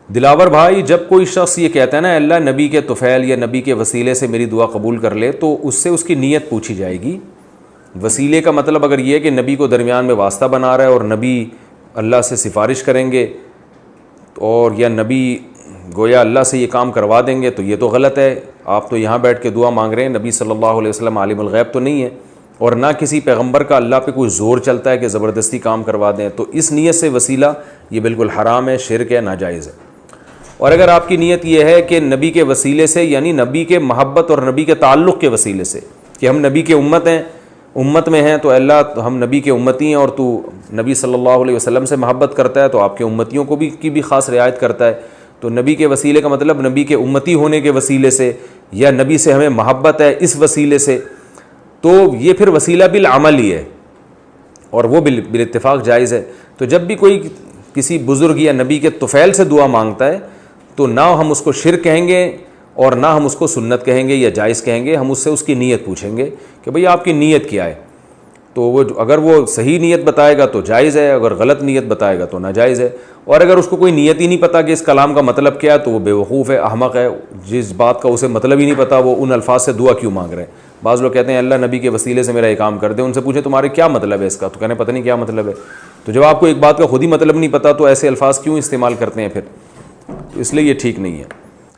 दिलावर भाई, जब कोई शख्स ये कहता है ना अल्लाह नबी के तुफ़ैल या नबी के वसीले से मेरी दुआ कबूल कर ले, तो उससे उसकी नीयत पूछी जाएगी। वसीले का मतलब अगर ये है कि नबी को दरमियान में वास्ता बना रहा है और नबी अल्लाह से सिफारिश करेंगे और या नबी गोया अल्लाह से ये काम करवा देंगे, तो ये तो गलत है। आप तो यहाँ बैठ के दुआ मांग रहे हैं, नबी सल्लल्लाहु अलैहि वसल्लम आलिमुल गैब तो नहीं है, और ना किसी पैगंबर का अल्लाह पे कोई ज़ोर चलता है कि ज़बरदस्ती काम करवा दें। तो इस नीयत से वसीला ये बिल्कुल हराम है, शिर्क है, नाजायज़ है। और अगर आपकी नीयत ये है कि नबी के वसीले से, यानी नबी के महब्बत और नबी के ताल्लुक़ के वसीले से, कि हम नबी के उम्मत हैं, उम्मत में हैं, तो अल्लाह तो हम नबी के उम्मती हैं और तू नबी सल्लल्लाहु अलैहि वसल्लम से महब्बत करता है तो आपके उम्मतियों को भी ख़ास रियायत करता है। तो नबी के वसीले का मतलब नबी के उम्मती होने के वसीले से, या नबी से हमें महब्बत है इस वसीले से, तो ये फिर वसीला बिल अमल ही है और वो बिल इत्तिफाक जायज़ है। तो जब भी कोई किसी बुज़ुर्ग या नबी के तुफ़ैल से दुआ मांगता है, तो ना हम उसको शिर्क कहेंगे और ना हम उसको सुन्नत कहेंगे या जायज़ कहेंगे, हम उससे उसकी नीयत पूछेंगे कि भाई आपकी नीयत क्या है। तो वो अगर वो सही नीयत बताएगा तो जायज़ है, अगर गलत नीयत बताएगा तो नाजायज़ है। और अगर उसको कोई नीयत ही नहीं पता कि इस कलाम का मतलब क्या है, तो वो बेवकूफ़ है, अहमक है। जिस बात का उसे मतलब ही नहीं पता, वो उन अल्फाज से दुआ क्यों मांग रहे हैं। बाज़ लोग कहते हैं अल्लाह नबी के वसीले से मेरा ये काम कर दे, उनसे पूछे तुम्हारे क्या मतलब है इसका, तो कहने पता नहीं क्या मतलब है। तो जब आपको एक बात का खुद ही मतलब नहीं पता, तो ऐसे अल्फाज क्यों इस्तेमाल करते हैं फिर, इसलिए ये ठीक नहीं है।